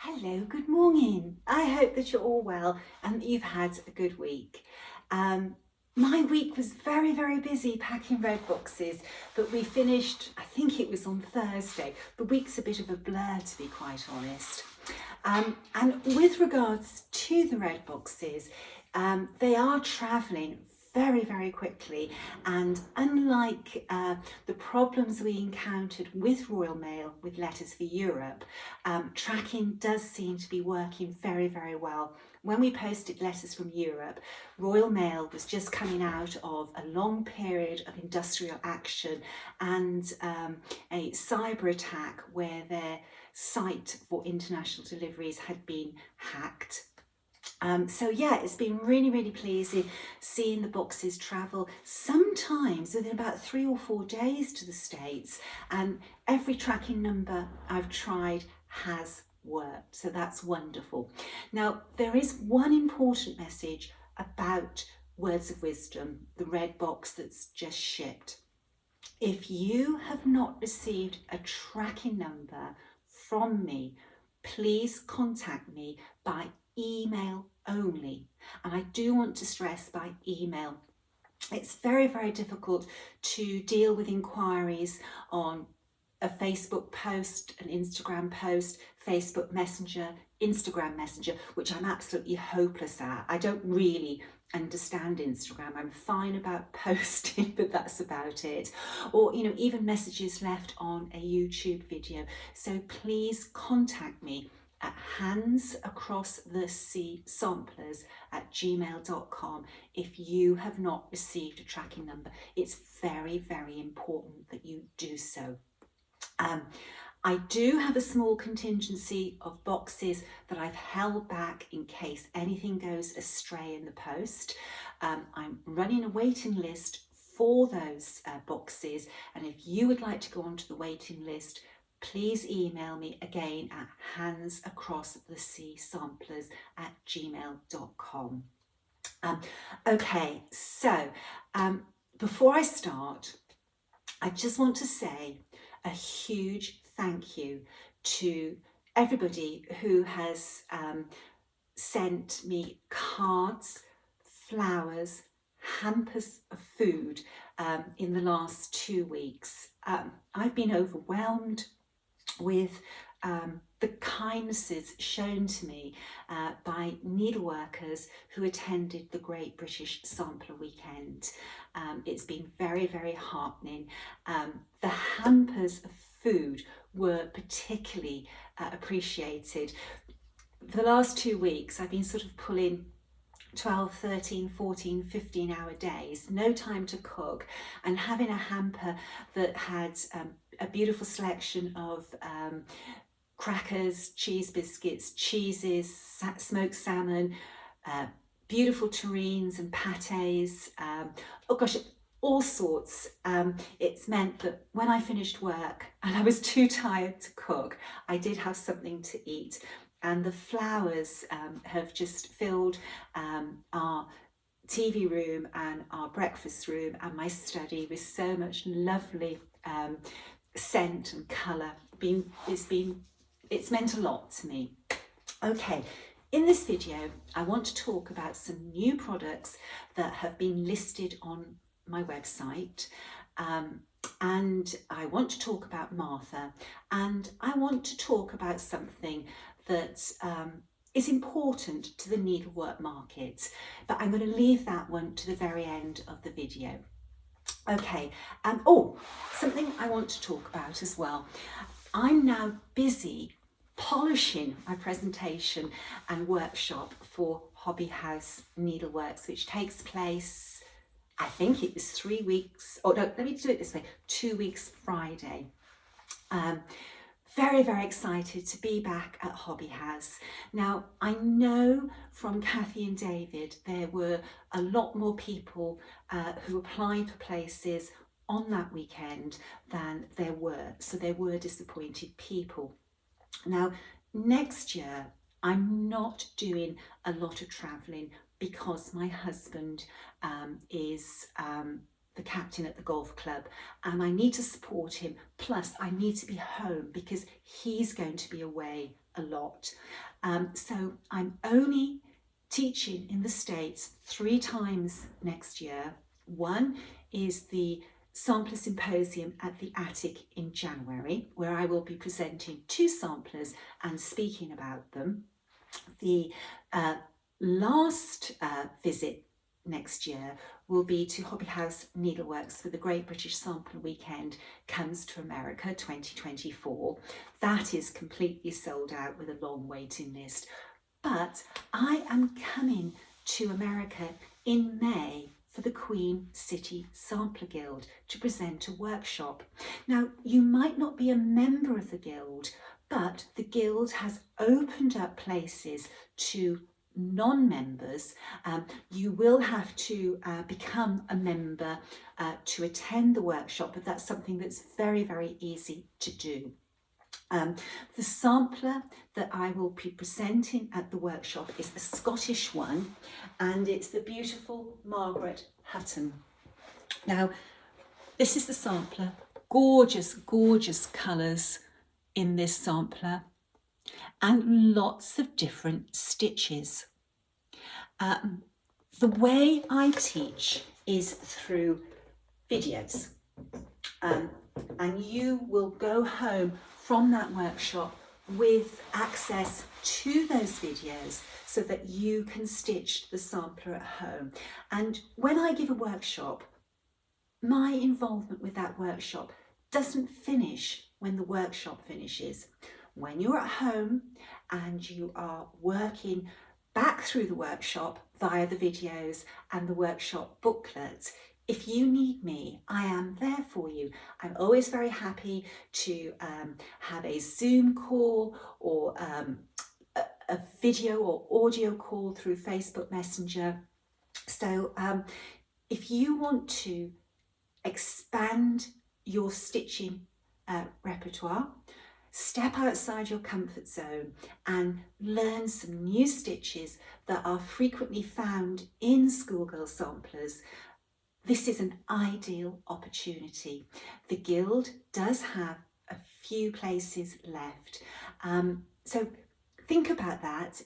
Hello, good morning. I hope that you're all well and that you've had a good week. My week was very busy packing red boxes, but we finished, I think it was on Thursday. The week's a bit of a blur, to be quite honest. And with regards to the red boxes, they are travelling very quickly, and unlike the problems we encountered with Royal Mail with letters for Europe, tracking does seem to be working very well. When we posted letters from Europe, Royal Mail was just coming out of a long period of industrial action and a cyber attack where their site for international deliveries had been hacked. So yeah, it's been really pleasing seeing the boxes travel sometimes within about 3 or 4 days to the States, and every tracking number I've tried has worked, so that's wonderful. Now, there is one important message about Words of Wisdom, the red box that's just shipped. If you have not received a tracking number from me, please contact me by email only. And I do want to stress by email. It's very difficult to deal with inquiries on a Facebook post, an Instagram post, Facebook Messenger, Instagram Messenger, which I'm absolutely hopeless at. I don't really understand Instagram. I'm fine about posting, but that's about it. Or, even messages left on a YouTube video. So please contact me at handsacrossthseasamplers@gmail.com if you have not received a tracking number. It's very important that you do so. I do have a small contingency of boxes that I've held back in case anything goes astray in the post. I'm running a waiting list for those boxes, and if you would like to go onto the waiting list, please email me again at handsacrossthseasamplers@gmail.com. Okay, so before I start, I just want to say a huge thank you to everybody who has sent me cards, flowers, hampers of food in the last 2 weeks. I've been overwhelmed with the kindnesses shown to me by needleworkers who attended the Great British Sampler Weekend. It's been very heartening. The hampers of food were particularly appreciated. For the last 2 weeks, I've been sort of pulling 12, 13, 14, 15-hour days, no time to cook, and having a hamper that had a beautiful selection of crackers, cheese biscuits, cheeses, smoked salmon, beautiful terrines and pâtés, oh gosh, all sorts. It's meant that when I finished work and I was too tired to cook, I did have something to eat. And the flowers have just filled our TV room and our breakfast room and my study with so much lovely scent and colour. It's meant a lot to me. Okay, in this video, I want to talk about some new products that have been listed on my website. And I want to talk about Martha, and I want to talk about something that is important to the needlework market, but I'm going to leave that one to the very end of the video. Okay, something I want to talk about as well. I'm now busy polishing my presentation and workshop for Hobby House Needleworks, which takes place, I think it was 3 weeks, no, let me do it this way, 2 weeks Friday. Very excited to be back at Hobby House. Now, I know from Kathy and David there were a lot more people who applied for places on that weekend than there were, so there were disappointed people. Now, next year, I'm not doing a lot of travelling because my husband is the captain at the golf club, and I need to support him. Plus, I need to be home because he's going to be away a lot. So I'm only teaching in the States 3 times next year. One is the Sampler Symposium at the Attic in January, where I will be presenting 2 samplers and speaking about them. The last visit next year will be to Hobby House Needleworks for the Great British Sampler Weekend Comes to America 2024. That is completely sold out with a long waiting list. But I am coming to America in May for the Queen City Sampler Guild to present a workshop. Now, you might not be a member of the Guild, but the Guild has opened up places to non-members. You will have to become a member to attend the workshop, but that's something that's very, very easy to do. The sampler that I will be presenting at the workshop is a Scottish one, and it's the beautiful Margaret Hutton. Now, this is the sampler. Gorgeous, gorgeous colours in this sampler, and lots of different stitches. The way I teach is through videos, and you will go home from that workshop with access to those videos so that you can stitch the sampler at home. And when I give a workshop, my involvement with that workshop doesn't finish when the workshop finishes. When you're at home and you are working back through the workshop via the videos and the workshop booklets, if you need me, I am there for you. I'm always very happy to have a Zoom call or a video or audio call through Facebook Messenger. So if you want to expand your stitching repertoire, step outside your comfort zone and learn some new stitches that are frequently found in schoolgirl samplers, this is an ideal opportunity. The Guild does have a few places left. So think about that.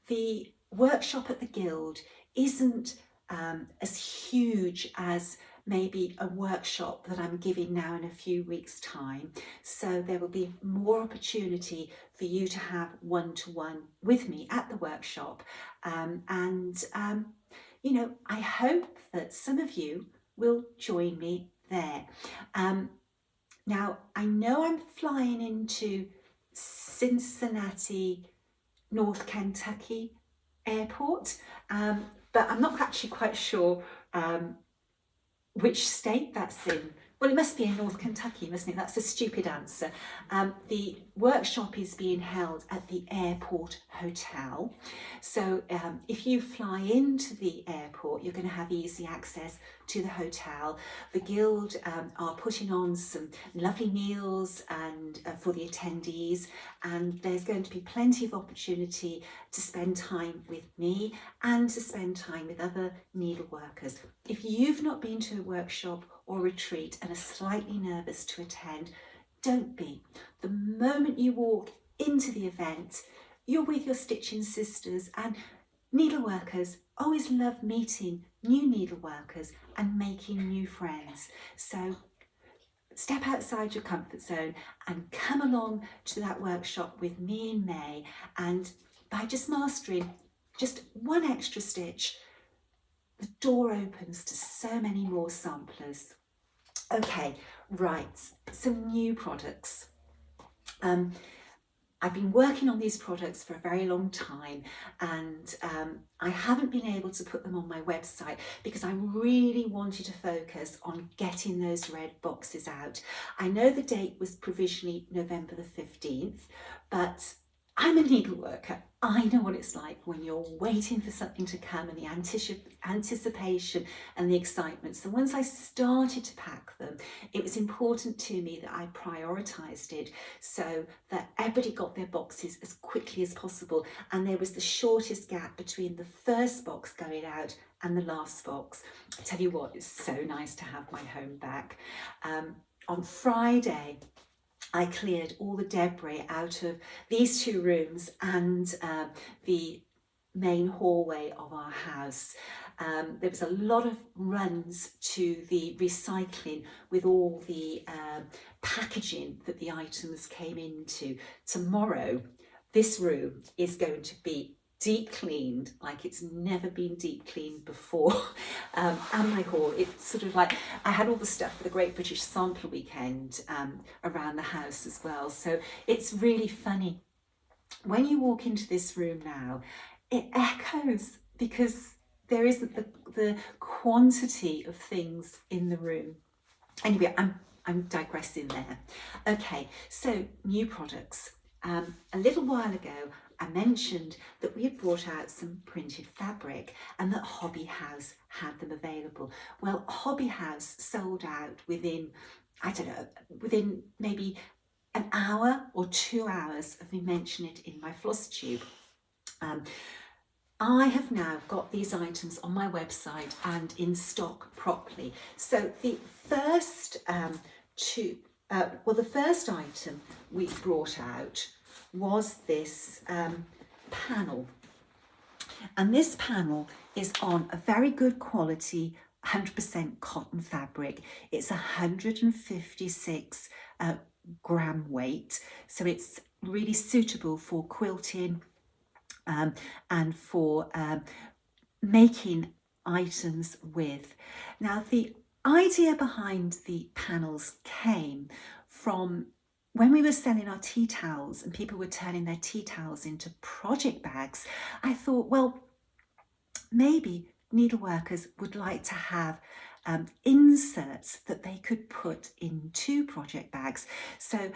The workshop at the Guild isn't as huge as maybe a workshop that I'm giving now in a few weeks' time. So there will be more opportunity for you to have one-to-one with me at the workshop. You know, I hope that some of you will join me there. Now, I know I'm flying into Cincinnati, North Kentucky airport, but I'm not actually quite sure which state that's in. Well, it must be in North Kentucky, mustn't it? That's a stupid answer. The workshop is being held at the airport hotel. So if you fly into the airport, you're going to have easy access to the hotel. The Guild are putting on some lovely meals and for the attendees, and there's going to be plenty of opportunity to spend time with me and to spend time with other needleworkers. If you've not been to a workshop or retreat and are slightly nervous to attend, don't be. The moment you walk into the event, you're with your stitching sisters, and needleworkers always love meeting new needleworkers and making new friends. So step outside your comfort zone and come along to that workshop with me in May, and by just mastering just one extra stitch, the door opens to so many more samplers. Okay, right, some new products. I've been working on these products for a very long time, and I haven't been able to put them on my website because I really wanted to focus on getting those red boxes out. I know the date was provisionally November the 15th, but I'm a needleworker. I know what it's like when you're waiting for something to come and the anticipation and the excitement. So once I started to pack them, it was important to me that I prioritised it so that everybody got their boxes as quickly as possible, and there was the shortest gap between the first box going out and the last box. I tell you what, it's so nice to have my home back. On Friday, I cleared all the debris out of these two rooms and the main hallway of our house. There was a lot of runs to the recycling with all the packaging that the items came into. Tomorrow, this room is going to be deep cleaned like it's never been deep cleaned before. And my hall, it's sort of like, I had all the stuff for the Great British Sampler Weekend around the house as well. So it's really funny. When you walk into this room now, it echoes because there isn't the quantity of things in the room. Anyway, I'm digressing there. Okay, so new products. A little while ago, I mentioned that we had brought out some printed fabric and that Hobby House had them available. Well, Hobby House sold out within, I don't know, within maybe an hour or 2 hours of me mentioning it in my Flosstube. I have now got these items on my website and in stock properly. So the first the first item we brought out was this panel. And this panel is on a very good quality 100% cotton fabric. It's 156 gram weight, so it's really suitable for quilting and for making items with. Now, the idea behind the panels came from when we were selling our tea towels and people were turning their tea towels into project bags. I thought, well, maybe needleworkers would like to have inserts that they could put into project bags. So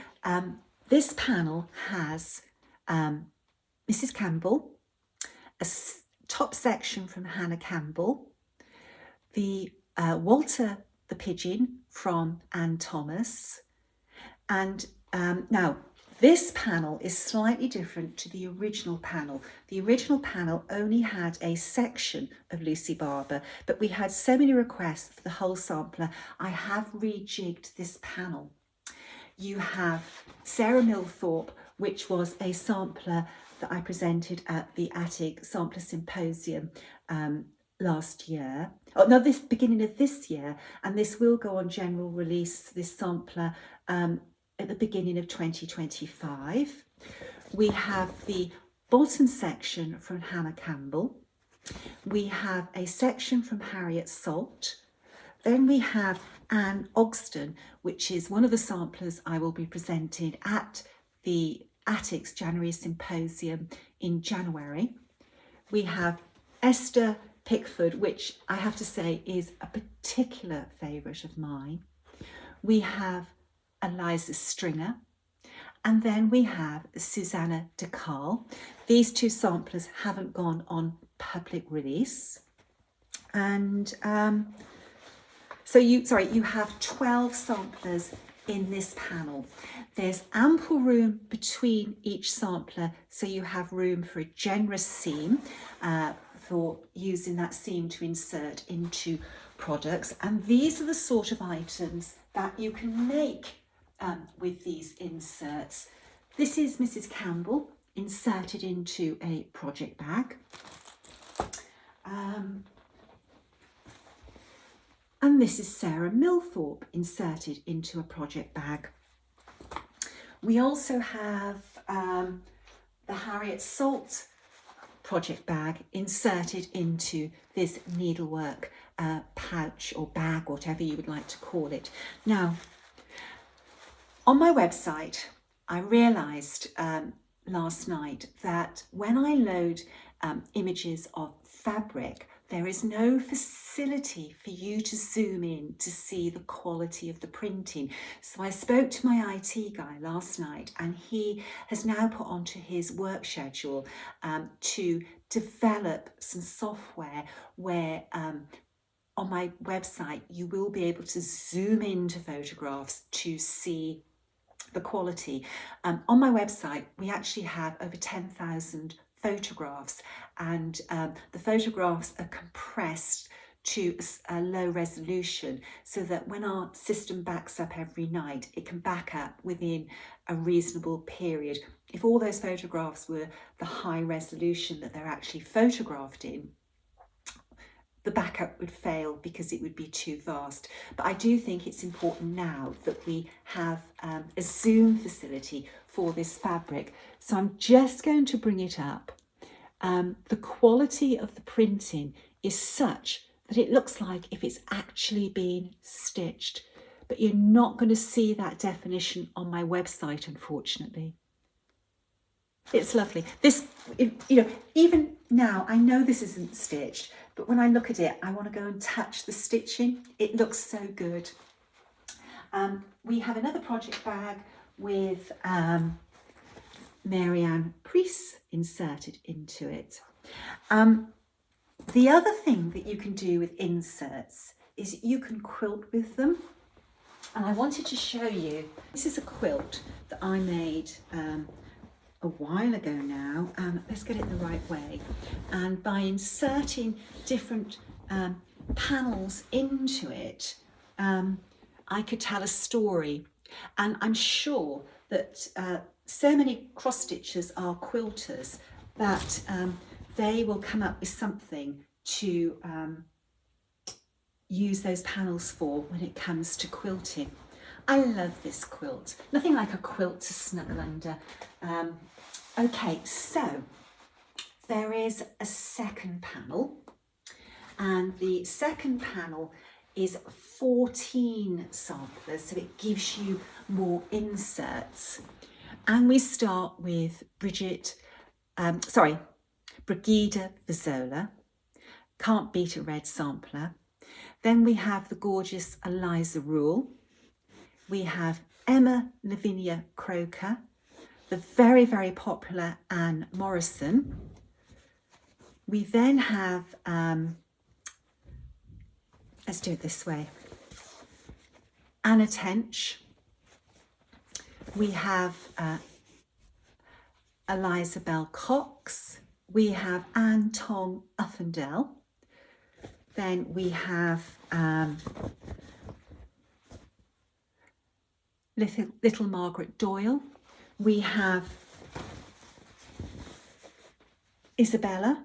this panel has Mrs. Campbell, a top section from Hannah Campbell, the Walter the Pigeon from Anne Thomas, and now this panel is slightly different to the original panel. The original panel only had a section of Lucy Barber, but we had so many requests for the whole sampler, I have rejigged this panel. You have Sarah Millthorpe, which was a sampler that I presented at the Attic Sampler Symposium last year. Oh no, this beginning of this year, and this will go on general release, this sampler, at the beginning of 2025. We have the bottom section from Hannah Campbell. We have a section from Harriet Salt. Then we have Anne Ogston, which is one of the samplers I will be presenting at the Attic's January Symposium in January. We have Esther Pickford, which I have to say is a particular favourite of mine. We have Eliza Stringer, and then we have Susanna de Carl. These two samplers haven't gone on public release. And so you have 12 samplers in this panel. There's ample room between each sampler, so you have room for a generous seam for using that seam to insert into products. And these are the sort of items that you can make with these inserts. This is Mrs. Campbell inserted into a project bag. And this is Sarah Millthorpe inserted into a project bag. We also have the Harriet Salt project bag inserted into this needlework pouch or bag, whatever you would like to call it. Now, on my website, I realised last night that when I load images of fabric, there is no facility for you to zoom in to see the quality of the printing. So I spoke to my IT guy last night, and he has now put onto his work schedule to develop some software where on my website you will be able to zoom into photographs to see the quality. On my website, we actually have over 10,000 photographs, and the photographs are compressed to a low resolution so that when our system backs up every night, it can back up within a reasonable period. If all those photographs were the high resolution that they're actually photographed in, the backup would fail because it would be too vast. But I do think it's important now that we have a zoom facility for this fabric. So I'm just going to bring it up. The quality of the printing is such that it looks like if it's actually been stitched, but you're not going to see that definition on my website, unfortunately. It's lovely. This, you know, even now, I know this isn't stitched, but when I look at it, I want to go and touch the stitching. It looks so good. We have another project bag with Marianne Priest inserted into it. The other thing that you can do with inserts is you can quilt with them. And I wanted to show you, this is a quilt that I made a while ago now. Let's get it the right way. And by inserting different panels into it, I could tell a story. And I'm sure that so many cross stitchers are quilters that they will come up with something to use those panels for when it comes to quilting. I love this quilt. Nothing like a quilt to snuggle under. Okay, so there is a second panel, and the second panel is 14 samplers, so it gives you more inserts. And we start with Brigida Vizzola, Can't Beat a Red sampler. Then we have the gorgeous Eliza Rule. We have Emma Lavinia Croker, the very, very popular Anne Morrison. We then have, let's do it this way, Anna Tench. We have Eliza Bell Cox. We have Anne Tong Uffendell. Then we have little Margaret Doyle. We have Isabella.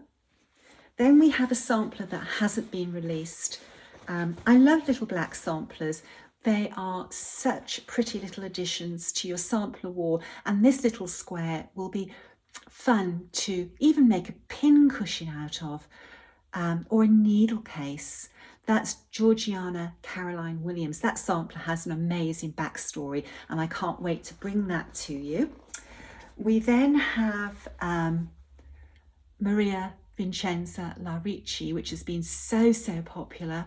Then we have a sampler that hasn't been released. I love little black samplers. They are such pretty little additions to your sampler wall, and this little square will be fun to even make a pin cushion out of, or a needle case. That's Georgiana Caroline Williams. That sampler has an amazing backstory, and I can't wait to bring that to you. We then have Maria Vincenza Larici, which has been so popular.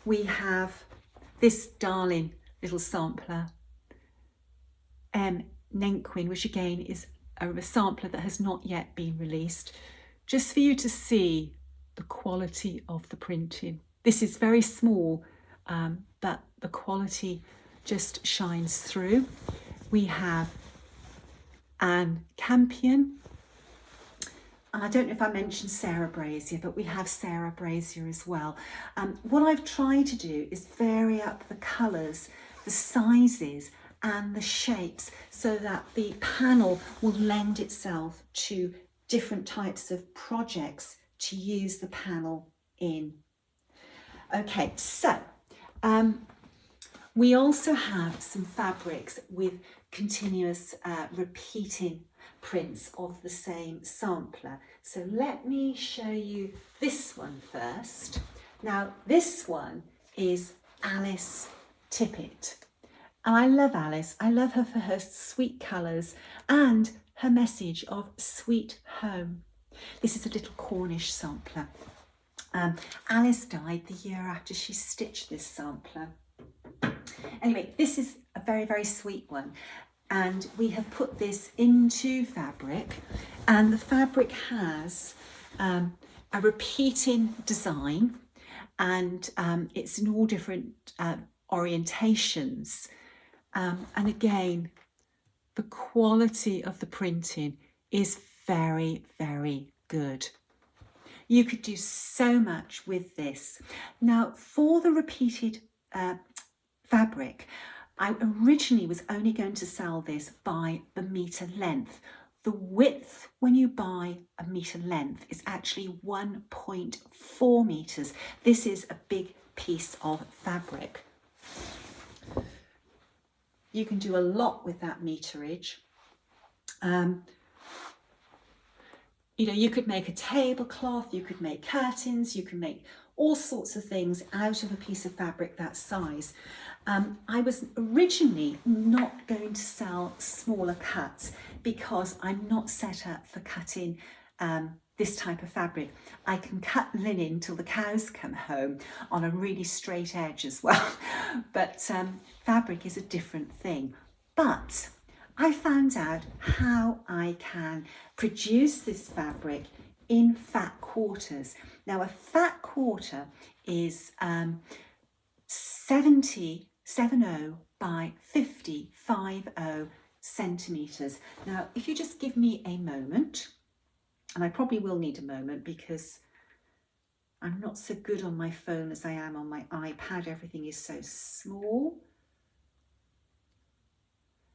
We have this darling little sampler, Nenquin, which again is a sampler that has not yet been released, just for you to see the quality of the printing. This is very small, but the quality just shines through. We have Anne Campion. I don't know if I mentioned Sarah Brazier, but we have Sarah Brazier as well. What I've tried to do is vary up the colours, the sizes and the shapes so that the panel will lend itself to different types of projects to use the panel in. Okay, so we also have some fabrics with continuous repeating prints of the same sampler. So let me show you this one first. Now this one is Alice Tippett, and I love Alice. I love her for her sweet colours and her message of sweet home. This is a little Cornish sampler. Alice died the year after she stitched this sampler. Anyway, this is a very sweet one, and we have put this into fabric, and the fabric has a repeating design, and it's in all different orientations, and again the quality of the printing is very good. You could do so much with this. Now, for the repeated fabric, I originally was only going to sell this by the metre length. The width when you buy a metre length is actually 1.4 metres. This is a big piece of fabric. You can do a lot with that meterage. You know, you could make a tablecloth, you could make curtains, you can make all sorts of things out of a piece of fabric that size. I was originally not going to sell smaller cuts because I'm not set up for cutting this type of fabric. I can cut linen till the cows come home on a really straight edge as well, but fabric is a different thing. But I found out how I can produce this fabric in fat quarters. Now, a fat quarter is 70 by 50 centimetres. Now, if you just give me a moment, and I probably will need a moment because I'm not so good on my phone as I am on my iPad. Everything is so small.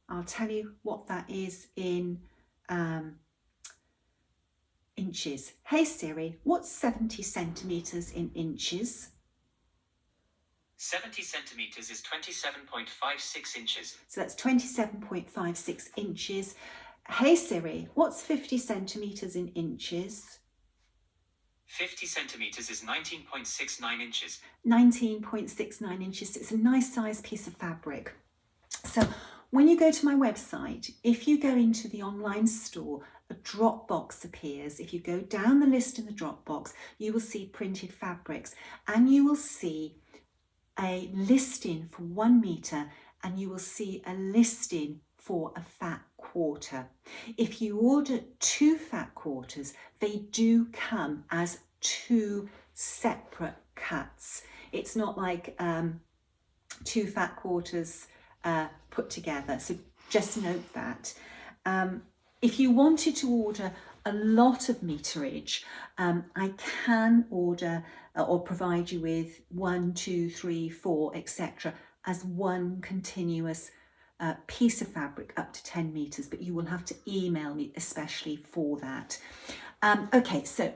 I'll tell you what that is in inches. Hey Siri, what's 70 centimetres in inches? 70 centimetres is 27.56 inches. So that's 27.56 inches. Hey Siri, what's 50 centimetres in inches? 50 centimetres is 19.69 inches. 19.69 inches. It's a nice size piece of fabric. So when you go to my website, if you go into the online store, a drop box appears. If you go down the list in the drop box, you will see printed fabrics and you will see a listing for 1 metre and you will see a listing for a fat quarter. If you order 2 fat quarters, they do come as 2 separate cuts. It's not like 2 fat quarters put together. So just note that. If you wanted to order a lot of meterage, I can order or provide you with 1, 2, 3, 4, etc. as one continuous piece of fabric up to 10 meters, but you will have to email me especially for that. Okay, so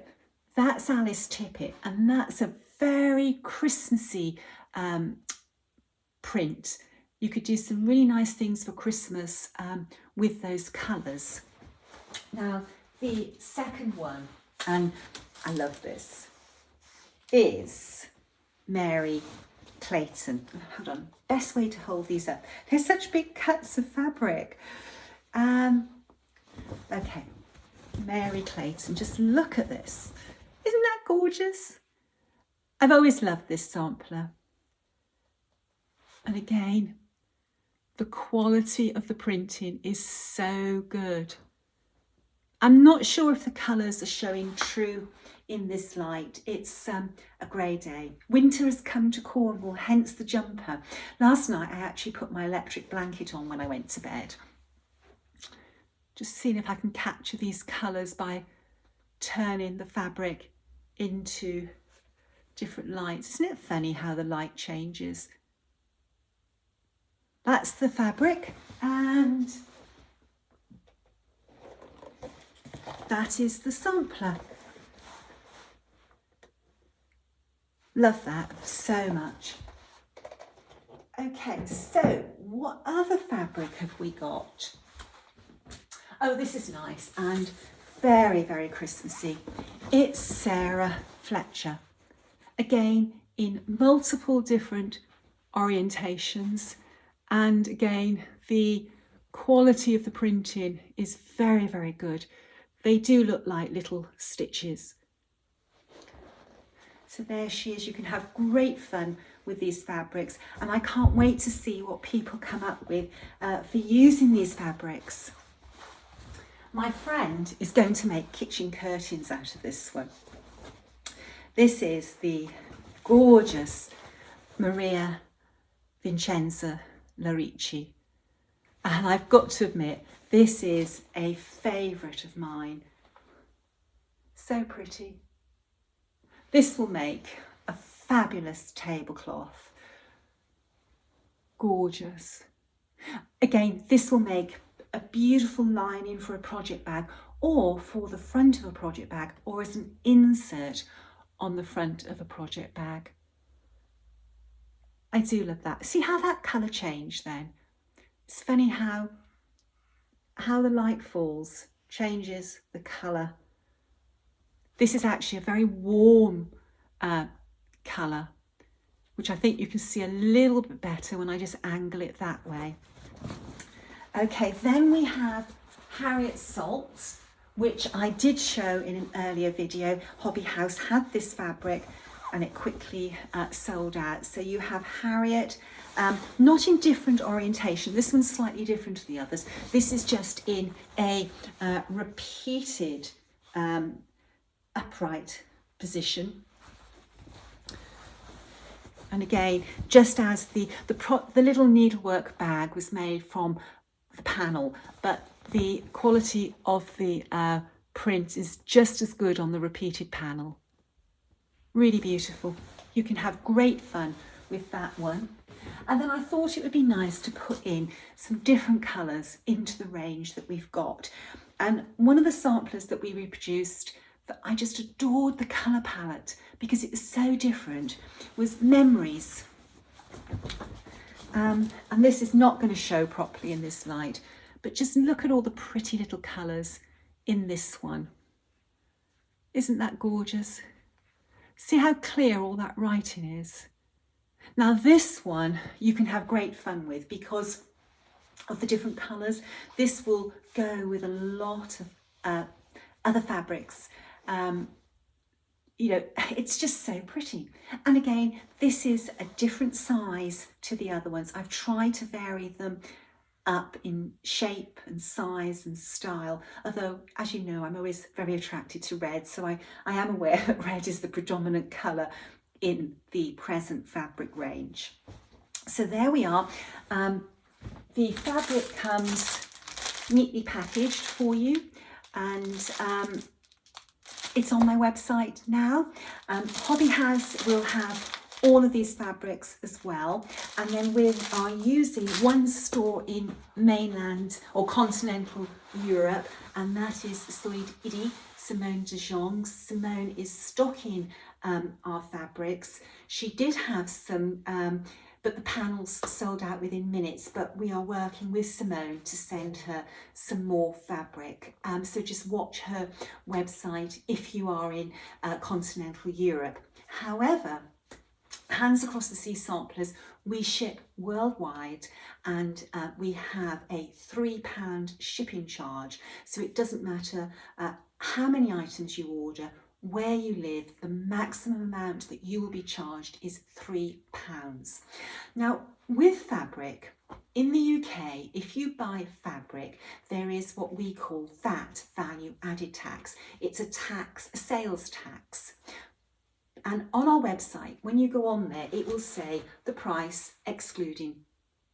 that's Alice Tippett, and that's a very Christmassy print. You could do some really nice things for Christmas with those colours. Now, the second one, and I love this, is Mary Clayton. Hold on, best way to hold these up. They're such big cuts of fabric. Okay, Mary Clayton, just look at this. Isn't that gorgeous? I've always loved this sampler. And again, the quality of the printing is so good. I'm not sure if the colours are showing true in this light. It's a grey day. Winter has come to Cornwall, hence the jumper. Last night I actually put my electric blanket on when I went to bed. Just seeing if I can capture these colours by turning the fabric into different lights. Isn't it funny how the light changes? That's the fabric, and that is the sampler. Love that so much. Okay, so what other fabric have we got? Oh, this is nice and very, very Christmassy. It's Sarah Fletcher. Again, in multiple different orientations. And again, the quality of the printing is very, very good. They do look like little stitches. So there she is. You can have great fun with these fabrics, and I can't wait to see what people come up with for using these fabrics. My friend is going to make kitchen curtains out of this one. This is the gorgeous Maria Vincenza Larici, and I've got to admit, this is a favourite of mine. So pretty. This will make a fabulous tablecloth. Gorgeous. Again, this will make a beautiful lining for a project bag, or for the front of a project bag, or as an insert on the front of a project bag. I do love that. See how that colour changed then? It's funny how the light falls changes the colour. This is actually a very warm colour, which I think you can see a little bit better when I just angle it that way. Okay, then we have Harriet Salts, which I did show in an earlier video. Hobby House had this fabric and it quickly sold out. So you have Harriet, not in different orientation. This one's slightly different to the others. This is just in a repeated upright position. And again, just as the little needlework bag was made from the panel, but the quality of the print is just as good on the repeated panel. Really beautiful. You can have great fun with that one. And then I thought it would be nice to put in some different colours into the range that we've got. And one of the samplers that we reproduced that I just adored the colour palette because it was so different was Memories. And this is not going to show properly in this light, but just look at all the pretty little colours in this one. Isn't that gorgeous? See how clear all that writing is. Now this one you can have great fun with because of the different colours. This will go with a lot of other fabrics. You know, it's just so pretty. And again, this is a different size to the other ones. I've tried to vary them up in shape and size and style, although as you know I'm always very attracted to red, so I am aware that red is the predominant colour in the present fabric range. So there we are. The fabric comes neatly packaged for you, and it's on my website now. Hobby House will have all of these fabrics as well, and then we are using one store in mainland or continental Europe, and that is Solid Idi, Simone de Jong. Simone is stocking our fabrics. She did have some, but the panels sold out within minutes, but we are working with Simone to send her some more fabric. So just watch her website if you are in continental Europe. However, Hands Across the Sea samplers, we ship worldwide, and we have a £3 shipping charge. So it doesn't matter how many items you order, where you live, the maximum amount that you will be charged is £3. Now, with fabric, in the UK, if you buy fabric, there is what we call VAT, value added tax. It's a tax, a sales tax. And on our website, when you go on there, it will say the price excluding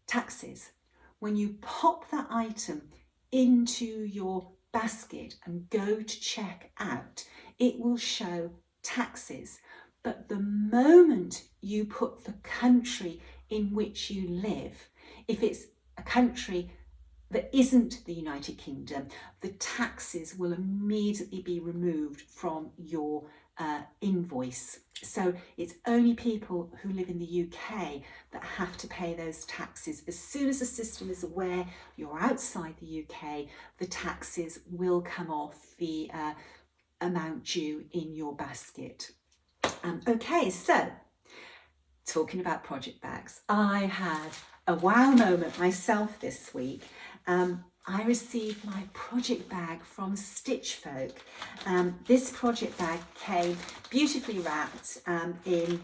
taxes. When you pop that item into your basket and go to check out, it will show taxes. But the moment you put the country in which you live, if it's a country that isn't the United Kingdom, the taxes will immediately be removed from your invoice. So it's only people who live in the UK that have to pay those taxes. As soon as the system is aware you're outside the UK, the taxes will come off the amount due in your basket. Okay, so talking about project bags, I had a wow moment myself this week. I received my project bag from Stitch Folk. This project bag came beautifully wrapped in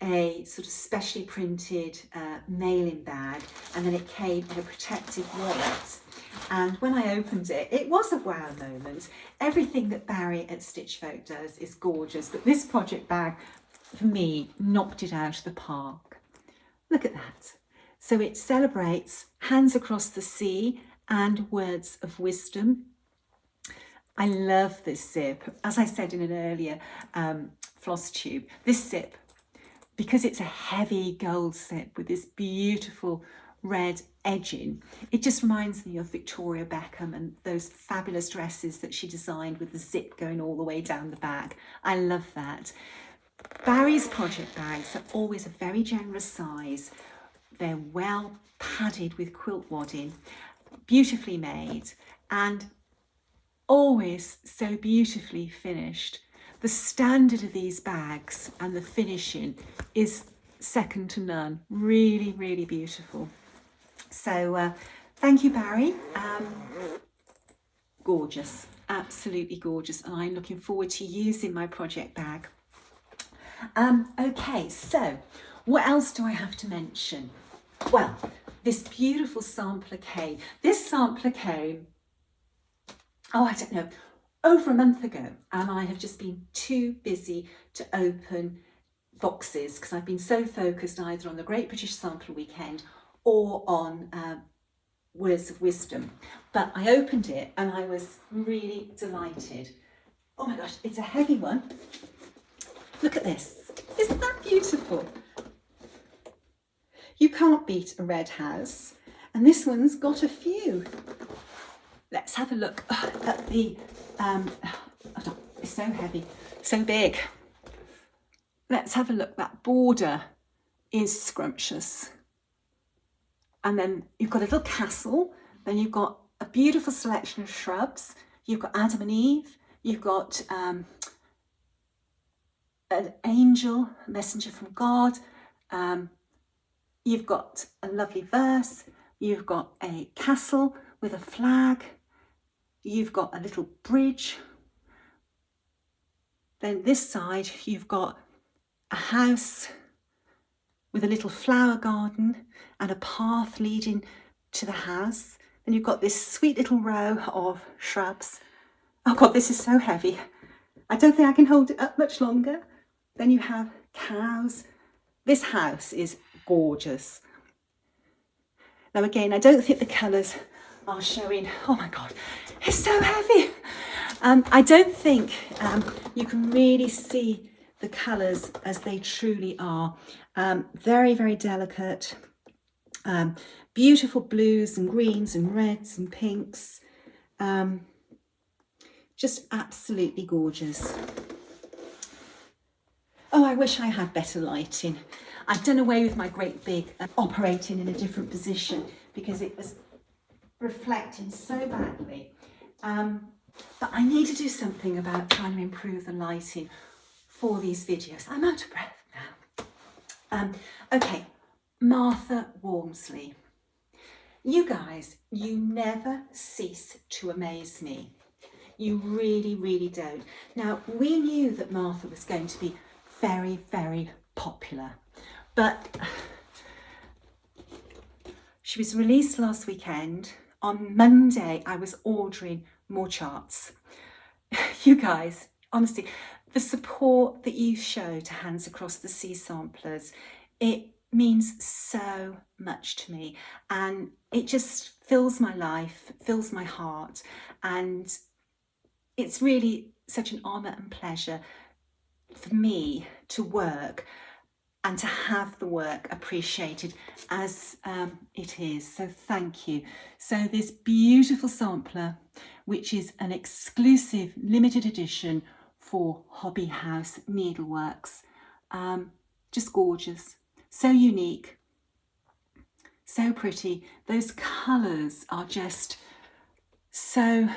a sort of specially printed mailing bag, and then it came in a protective wallet. And when I opened it, it was a wow moment. Everything that Barry at Stitch Folk does is gorgeous, but this project bag, for me, knocked it out of the park. Look at that. So it celebrates Hands Across the Sea and Words of Wisdom. I love this zip. As I said in an earlier floss tube, this zip, because it's a heavy gold zip with this beautiful red edging, it just reminds me of Victoria Beckham and those fabulous dresses that she designed with the zip going all the way down the back. I love that. Barry's project bags are always a very generous size. They're well padded with quilt wadding, beautifully made, and always so beautifully finished. The standard of these bags and the finishing is second to none. Really, really beautiful. So thank you, Barry. Gorgeous, absolutely gorgeous. And I'm looking forward to using my project bag. Okay, so what else do I have to mention? Well, this beautiful sampler came. This sampler came, oh, I don't know, over a month ago, and I have just been too busy to open boxes because I've been so focused either on the Great British Sampler Weekend or on Words of Wisdom. But I opened it and I was really delighted. Oh my gosh, it's a heavy one. Look at this. Isn't that beautiful? You can't beat a red house. And this one's got a few. Let's have a look at the, it's so heavy, so big. Let's have a look. That border is scrumptious. And then you've got a little castle. Then you've got a beautiful selection of shrubs. You've got Adam and Eve. You've got an angel, a messenger from God. You've got a lovely verse. You've got a castle with a flag. You've got a little bridge. Then this side, you've got a house with a little flower garden and a path leading to the house. Then you've got this sweet little row of shrubs. Oh God, this is so heavy. I don't think I can hold it up much longer. Then you have cows. This house is gorgeous. Now again, I don't think the colours are showing. Oh my God, it's so heavy. I don't think you can really see the colours as they truly are. Very, very delicate. Beautiful blues and greens and reds and pinks. Just absolutely gorgeous. Oh, I wish I had better lighting. I've done away with my great big operating in a different position because it was reflecting so badly. But I need to do something about trying to improve the lighting for these videos. I'm out of breath now. Okay, Martha Warmsley. You guys, you never cease to amaze me. You really, really don't. Now, we knew that Martha was going to be very, very popular, but she was released last weekend. On Monday, I was ordering more charts. You guys, honestly, the support that you show to Hands Across the Sea samplers, it means so much to me, and it just fills my life, fills my heart, and it's really such an honour and pleasure for me to work and to have the work appreciated as it is. So thank you. So this beautiful sampler, which is an exclusive limited edition for Hobby House Needleworks, just gorgeous, so unique, so pretty. Those colours are just so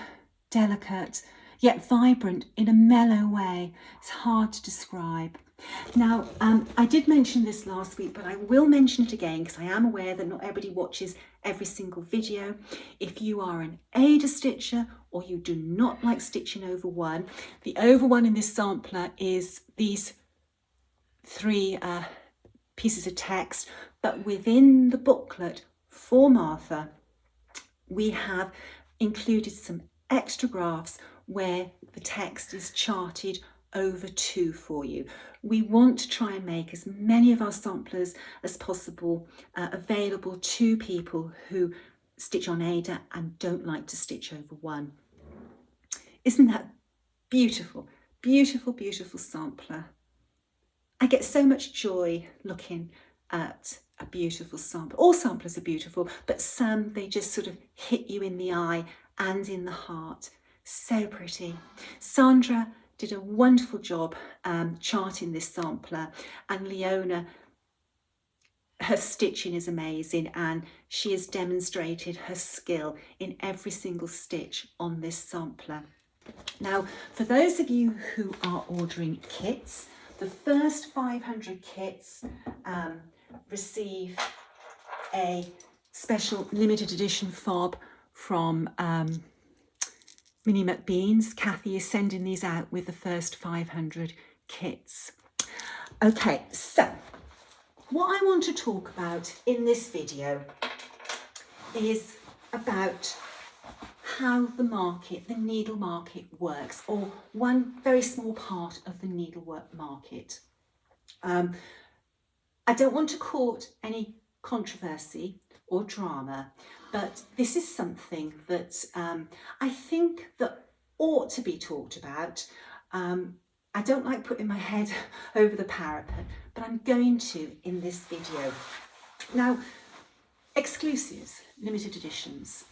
delicate yet vibrant in a mellow way. It's hard to describe. Now, I did mention this last week, but I will mention it again because I am aware that not everybody watches every single video. If you are an Ada stitcher or you do not like stitching over one, the over one in this sampler is these three pieces of text, but within the booklet for Martha, we have included some extra graphs where the text is charted over two for you. We want to try and make as many of our samplers as possible available to people who stitch on Ada and don't like to stitch over one. Isn't that beautiful? Beautiful, beautiful sampler. I get so much joy looking at a beautiful sample. All samplers are beautiful, but some, they just sort of hit you in the eye and in the heart. So pretty. Sandra did a wonderful job charting this sampler, and Leona, her stitching is amazing, and she has demonstrated her skill in every single stitch on this sampler. Now, for those of you who are ordering kits, the first 500 kits receive a special limited edition fob from Minnie McBean's. Kathy is sending these out with the first 500 kits. Okay, so what I want to talk about in this video is about how the market, the needle market works, or one very small part of the needlework market. I don't want to court any controversy or drama, but this is something that I think that ought to be talked about. I don't like putting my head over the parapet, but I'm going to in this video. Now, exclusives, limited editions.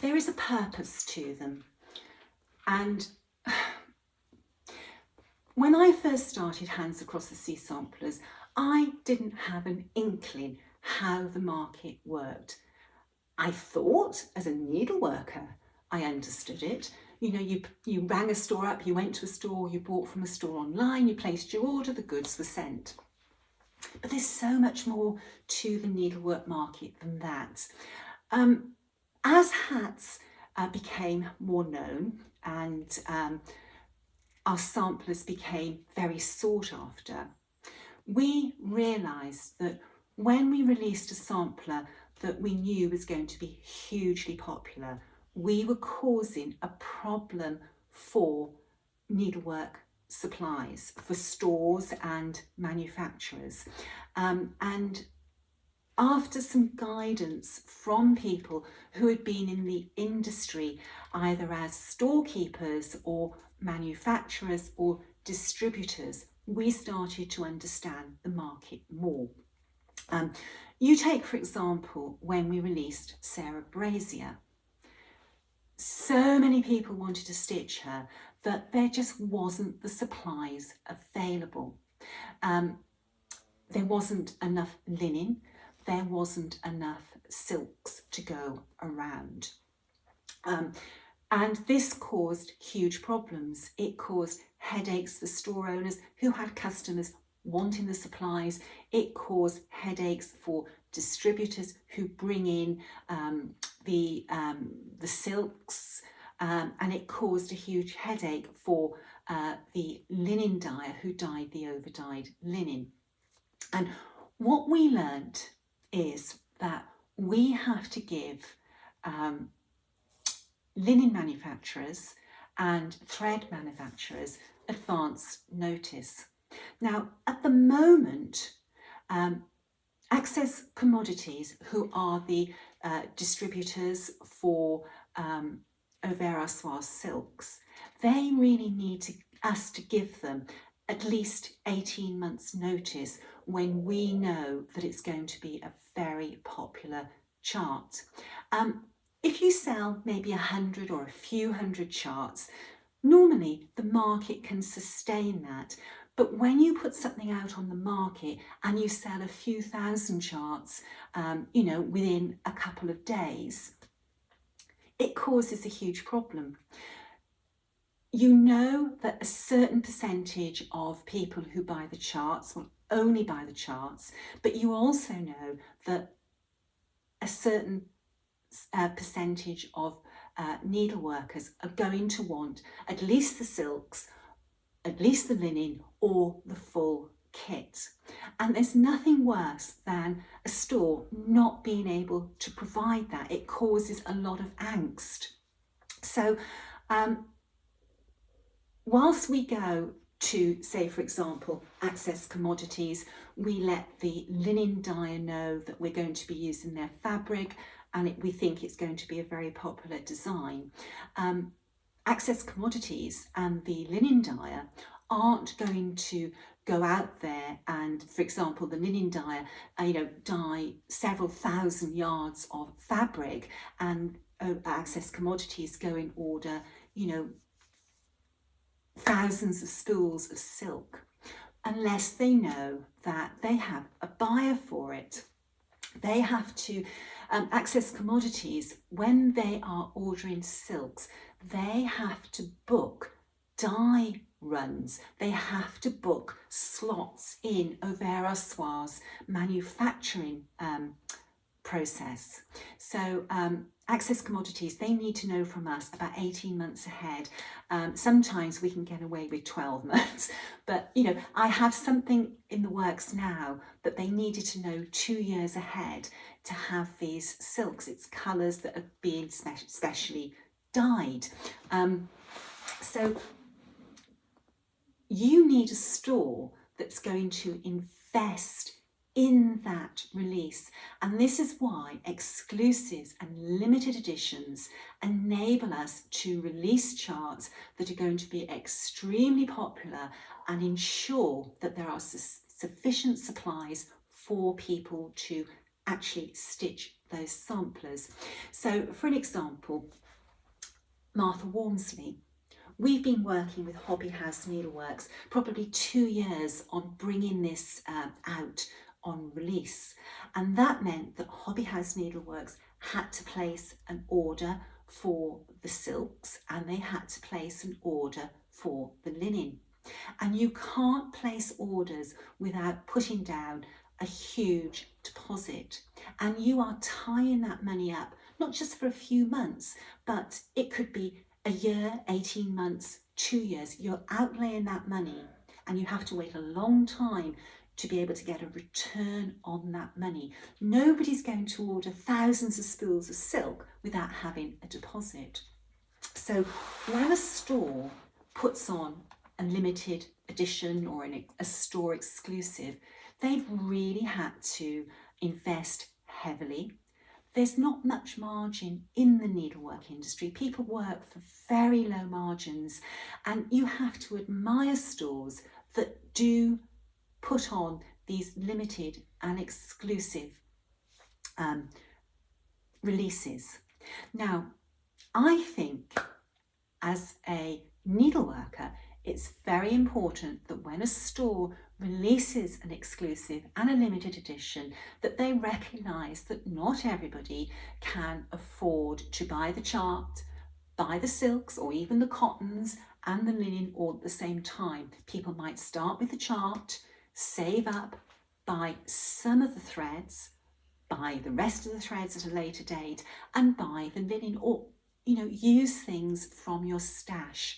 There is a purpose to them, and when I first started Hands Across the Sea Samplers, I didn't have an inkling how the market worked. I thought, as a needleworker, I understood it. You know, you rang a store up, you went to a store, you bought from a store online, you placed your order, the goods were sent. But there's so much more to the needlework market than that. As hats became more known and our samplers became very sought after, we realised that when we released a sampler that we knew was going to be hugely popular, we were causing a problem for needlework supplies, for stores and manufacturers. And after some guidance from people who had been in the industry, either as storekeepers or manufacturers or distributors, we started to understand the market more. You take, for example, when we released Sarah Brazier. So many people wanted to stitch her that there just wasn't the supplies available. There wasn't enough linen, there wasn't enough silks to go around. And this caused huge problems. It caused headaches for store owners who had customers wanting the supplies. It caused headaches for distributors who bring in the silks, and it caused a huge headache for the linen dyer who dyed the overdyed linen. And what we learnt is that we have to give linen manufacturers and thread manufacturers advance notice. Now, at the moment, Access Commodities, who are the distributors for Auvert Soie silks, they really need us to give them at least 18 months notice when we know that it's going to be a very popular chart. If you sell maybe 100 or a few hundred charts, normally the market can sustain that. But when you put something out on the market and you sell a few thousand charts, within a couple of days, it causes a huge problem. You know that a certain percentage of people who buy the charts will only buy the charts, but you also know that a certain percentage of needle workers are going to want at least the silks, at least the linen, or the full kit. And there's nothing worse than a store not being able to provide that. It causes a lot of angst. So whilst we go to, say, for example, Access Commodities, we let the linen dyer know that we're going to be using their fabric and we think it's going to be a very popular design. Access Commodities and the linen dyer aren't going to go out there and, for example, the linen dyer, dye several thousand yards of fabric, and Access Commodities go and order, thousands of spools of silk, unless they know that they have a buyer for it. They have to Access Commodities, when they are ordering silks, they have to book dye runs. They have to book slots in Auvert-Assoir's manufacturing process. So Access Commodities, they need to know from us about 18 months ahead. Sometimes we can get away with 12 months, but I have something in the works now that they needed to know 2 years ahead to have these silks. It's colours that are being specially dyed. So you need a store that's going to invest in that release, and this is why exclusives and limited editions enable us to release charts that are going to be extremely popular and ensure that there are sufficient supplies for people to actually stitch those samplers. So for an example, Martha Warmsley. We've been working with Hobby House Needleworks probably 2 years on bringing this out on release, and that meant that Hobby House Needleworks had to place an order for the silks, and they had to place an order for the linen. And you can't place orders without putting down a huge deposit, and you are tying that money up not just for a few months, but it could be a year, 18 months, 2 years. You're outlaying that money, and you have to wait a long time to be able to get a return on that money. Nobody's going to order thousands of spools of silk without having a deposit. So when a store puts on a limited edition or a store exclusive, they've really had to invest heavily. There's not much margin in the needlework industry. People work for very low margins, and you have to admire stores that do put on these limited and exclusive releases. Now, I think as a needleworker, it's very important that when a store releases an exclusive and a limited edition, that they recognise that not everybody can afford to buy the chart, buy the silks or even the cottons and the linen all at the same time. People might start with the chart, save up, buy some of the threads, buy the rest of the threads at a later date, and buy the linen, or use things from your stash.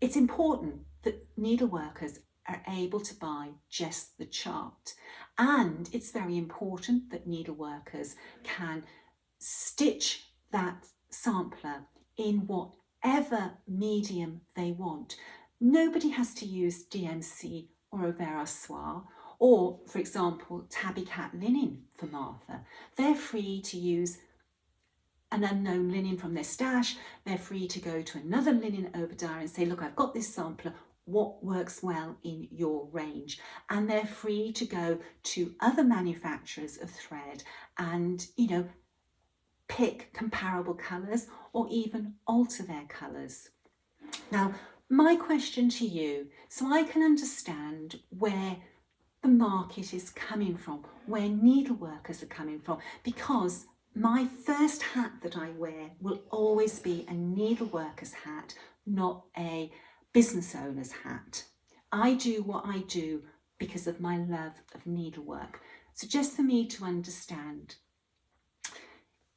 It's important that needleworkers are able to buy just the chart, and it's very important that needleworkers can stitch that sampler in whatever medium they want. Nobody has to use DMC or Auvert-Assoir, or, for example, Tabby Cat linen for Martha. They're free to use an unknown linen from their stash. They're free to go to another linen overdyer and say, look, I've got this sampler, what works well in your range? And they're free to go to other manufacturers of thread and, pick comparable colours or even alter their colours. Now, my question to you, so I can understand where the market is coming from, where needleworkers are coming from, because my first hat that I wear will always be a needleworker's hat, not a business owner's hat. I do what I do because of my love of needlework. So just for me to understand,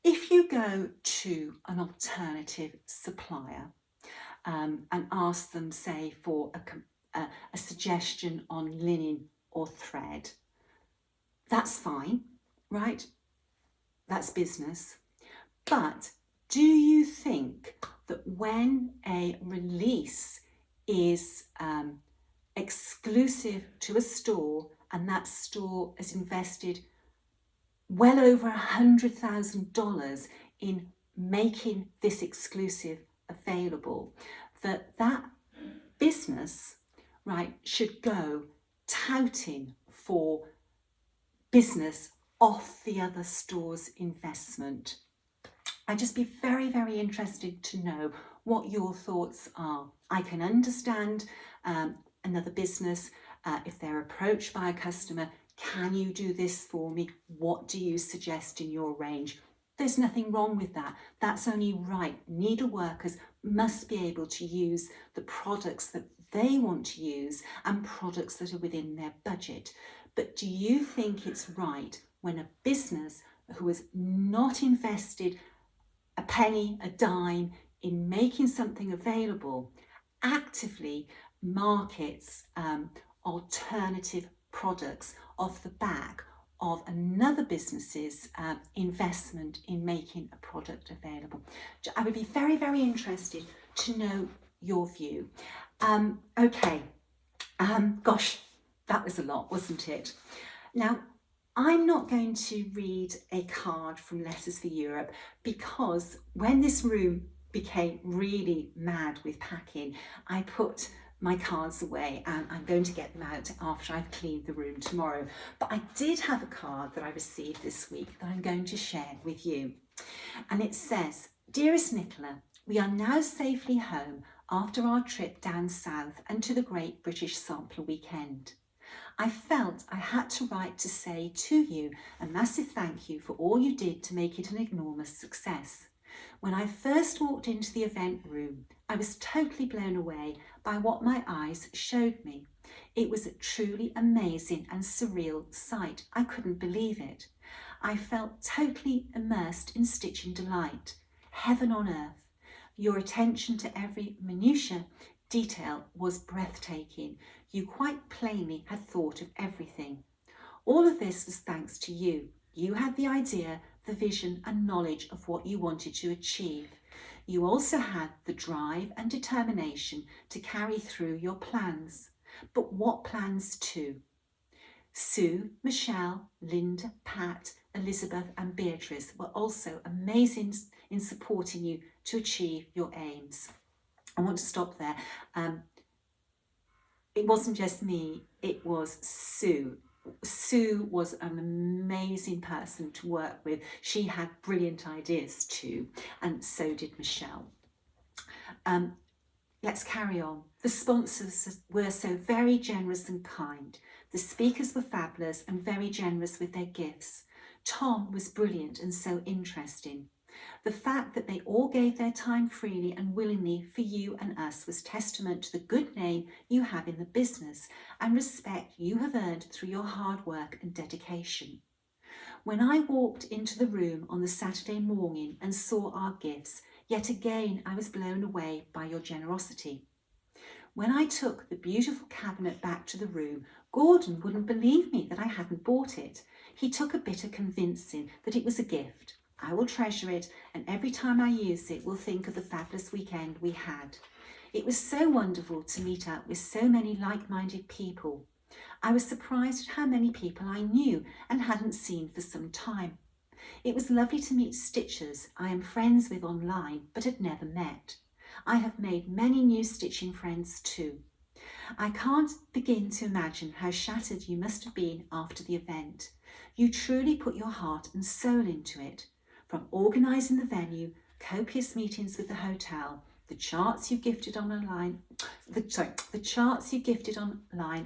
if you go to an alternative supplier and ask them, say, for a suggestion on linen or thread, that's fine, right? That's business. But do you think that when a release is exclusive to a store, and that store has invested well over $100,000 in making this exclusive available, that business, right, should go touting for business off the other store's investment. I'd just be very, very interested to know what your thoughts are. I can understand another business, if they're approached by a customer, can you do this for me? What do you suggest in your range? There's nothing wrong with that. That's only right. Needleworkers must be able to use the products that they want to use and products that are within their budget. But do you think it's right when a business who has not invested a penny, a dime in making something available actively markets alternative products off the back of another business's investment in making a product available? I would be very, very interested to know your view. Okay, gosh, that was a lot, wasn't it? Now, I'm not going to read a card from Letters for Europe because when this room became really mad with packing, I put my cards away and I'm going to get them out after I've cleaned the room tomorrow. But I did have a card that I received this week that I'm going to share with you. And it says, "Dearest Nicola, we are now safely home after our trip down south and to the Great British Sampler Weekend. I felt I had to write to say to you a massive thank you for all you did to make it an enormous success. When I first walked into the event room, I was totally blown away by what my eyes showed me. It was a truly amazing and surreal sight. I couldn't believe it. I felt totally immersed in stitching delight, heaven on earth. Your attention to every minutiae detail was breathtaking. You quite plainly had thought of everything. All of this was thanks to you. You had the idea, the vision and knowledge of what you wanted to achieve. You also had the drive and determination to carry through your plans. But what plans too? Sue, Michelle, Linda, Pat, Elizabeth and Beatrice were also amazing in supporting you to achieve your aims." I want to stop there. It wasn't just me, it was Sue. Sue was an amazing person to work with. She had brilliant ideas too, and so did Michelle. Let's carry on. The sponsors were so very generous and kind. The speakers were fabulous and very generous with their gifts. Tom was brilliant and so interesting. The fact that they all gave their time freely and willingly for you and us was testament to the good name you have in the business and respect you have earned through your hard work and dedication. When I walked into the room on the Saturday morning and saw our gifts, yet again I was blown away by your generosity. When I took the beautiful cabinet back to the room, Gordon wouldn't believe me that I hadn't bought it. He took a bit of convincing that it was a gift. I will treasure it, and every time I use it will think of the fabulous weekend we had. It was so wonderful to meet up with so many like-minded people. I was surprised at how many people I knew and hadn't seen for some time. It was lovely to meet stitchers I am friends with online but had never met. I have made many new stitching friends too. I can't begin to imagine how shattered you must have been after the event. You truly put your heart and soul into it. From organising the venue, copious meetings with the hotel, the charts you gifted online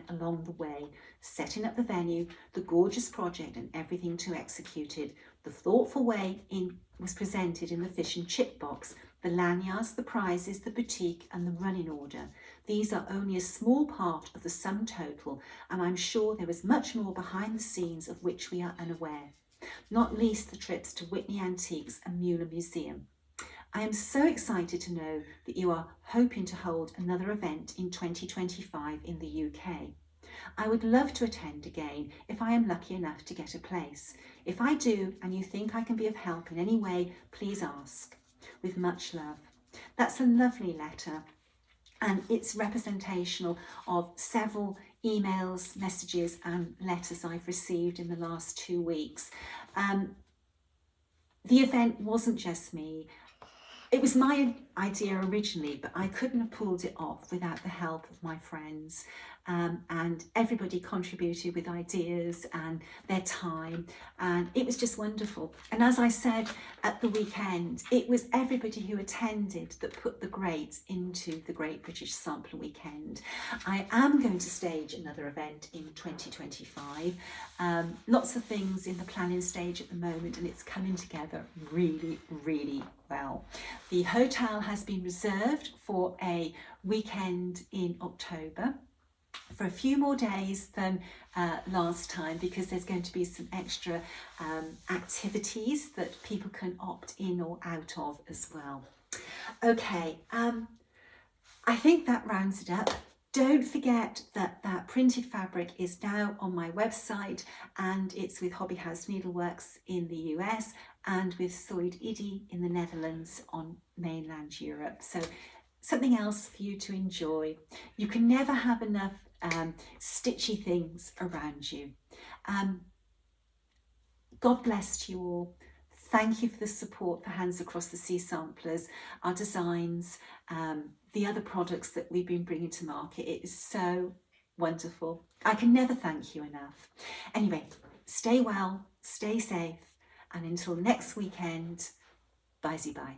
along the way, setting up the venue, the gorgeous project and everything to execute it, the thoughtful way it was presented in the fish and chip box, the lanyards, the prizes, the boutique and the running order. These are only a small part of the sum total, and I'm sure there is much more behind the scenes of which we are unaware. Not least the trips to Whitney Antiques and Mueller Museum. I am so excited to know that you are hoping to hold another event in 2025 in the UK. I would love to attend again if I am lucky enough to get a place. If I do and you think I can be of help in any way, please ask. With much love. That's a lovely letter, and it's representational of several emails, messages and letters I've received in the last 2 weeks. The event wasn't just me. It was idea originally, but I couldn't have pulled it off without the help of my friends. And everybody contributed with ideas and their time, and it was just wonderful. And as I said at the weekend, it was everybody who attended that put the great into the Great British Sampler Weekend. I am going to stage another event in 2025. Lots of things in the planning stage at the moment, and it's coming together really, really well. The hotel has been reserved for a weekend in October, for a few more days than last time, because there's going to be some extra activities that people can opt in or out of as well. Okay, I think that rounds it up. Don't forget that that printed fabric is now on my website, and it's with Hobby House Needleworks in the US and with Soid Idi in the Netherlands on mainland Europe. So something else for you to enjoy. You can never have enough stitchy things around you. God bless you all. Thank you for the support for Hands Across the Sea Samplers, our designs, the other products that we've been bringing to market. It is so wonderful. I can never thank you enough. Anyway, stay well, stay safe, and until next weekend, bye-bye.